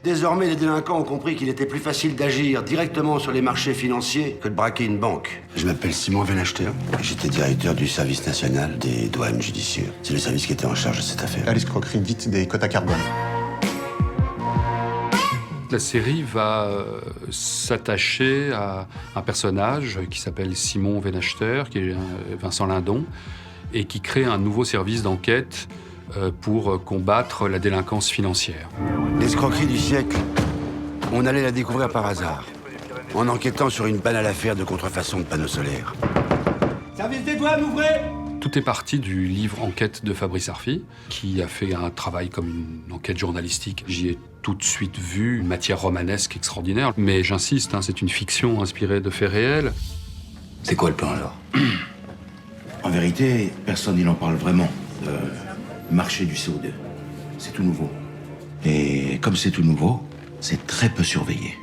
Désormais, les délinquants ont compris qu'il était plus facile d'agir directement sur les marchés financiers que de braquer une banque. Je m'appelle Simon Vénachter et j'étais directeur du service national des douanes judiciaires. C'est le service qui était en charge de cette affaire. L'escroquerie dite des quotas carbone. La série va s'attacher à un personnage qui s'appelle Simon Vénachter, qui est Vincent Lindon, et qui crée un nouveau service d'enquête pour combattre la délinquance financière. L'escroquerie du siècle, on allait la découvrir par hasard, en enquêtant sur une banale affaire de contrefaçon de panneaux solaires. Service des douanes, ouvrez! Tout est parti du livre Enquête de Fabrice Arfi, qui a fait un travail comme une enquête journalistique. J'y ai tout de suite vu une matière romanesque extraordinaire. Mais j'insiste, c'est une fiction inspirée de faits réels. C'est quoi le plan alors? En vérité, personne n'en parle vraiment. Le marché du CO2, c'est tout nouveau. Et comme c'est tout nouveau, c'est très peu surveillé.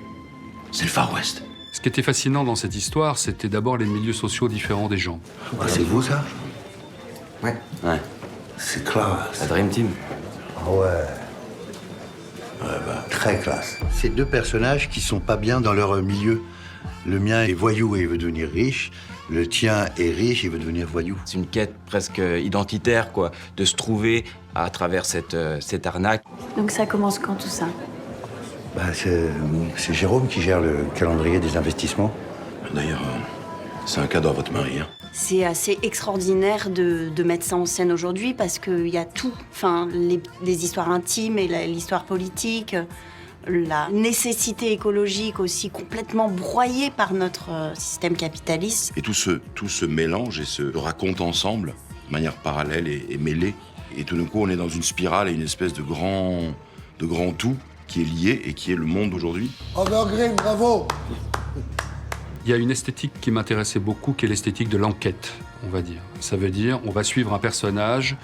C'est le Far West. Ce qui était fascinant dans cette histoire, c'était d'abord les milieux sociaux différents des gens. Ah, c'est vous ça? Ouais. C'est classe. La Dream Team. Ah ouais. Très classe. Ces deux personnages qui sont pas bien dans leur milieu. Le mien est voyou et il veut devenir riche. Le tien est riche et il veut devenir voyou. C'est une quête presque identitaire, quoi, de se trouver à travers cette arnaque. Donc ça commence quand tout ça? C'est Jérôme qui gère le calendrier des investissements. D'ailleurs, c'est un cadeau à votre mari. C'est assez extraordinaire de mettre ça en scène aujourd'hui parce qu'il y a tout. Enfin, les histoires intimes et l'histoire politique, la nécessité écologique aussi complètement broyée par notre système capitaliste. Et tout se mélange et se raconte ensemble, de manière parallèle et mêlée. Et tout d'un coup, on est dans une spirale et une espèce de grand tout qui est lié et qui est le monde d'aujourd'hui. Overgreen, bravo! Il y a une esthétique qui m'intéressait beaucoup, qui est l'esthétique de l'enquête, on va dire. Ça veut dire, on va suivre un personnage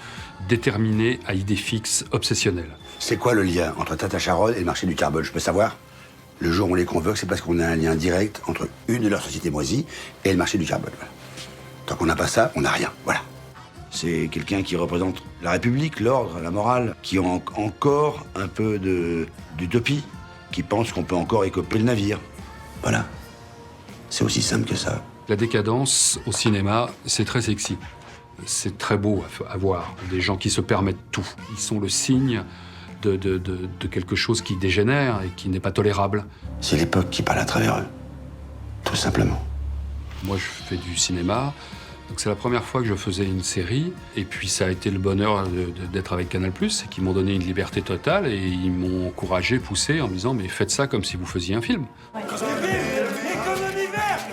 déterminé à idées fixes, obsessionnelles. C'est quoi le lien entre Tata Charonne et le marché du carbone? Je peux savoir? Le jour où on les convoque, c'est parce qu'on a un lien direct entre une de leurs sociétés moisies et le marché du carbone. Tant qu'on n'a pas ça, on n'a rien. Voilà. C'est quelqu'un qui représente la République, l'ordre, la morale, qui ont encore un peu d'utopie, qui pense qu'on peut encore écoper le navire. Voilà. C'est aussi simple que ça. La décadence au cinéma, c'est très sexy. C'est très beau à voir. Des gens qui se permettent tout. Ils sont le signe de quelque chose qui dégénère et qui n'est pas tolérable. C'est l'époque qui parle à travers eux. Tout simplement. Moi, je fais du cinéma. Donc c'est la première fois que je faisais une série. Et puis ça a été le bonheur d'être avec Canal+, c'est qu'ils m'ont donné une liberté totale et ils m'ont encouragé, poussé en me disant « Mais faites ça comme si vous faisiez un film ». Économie verte!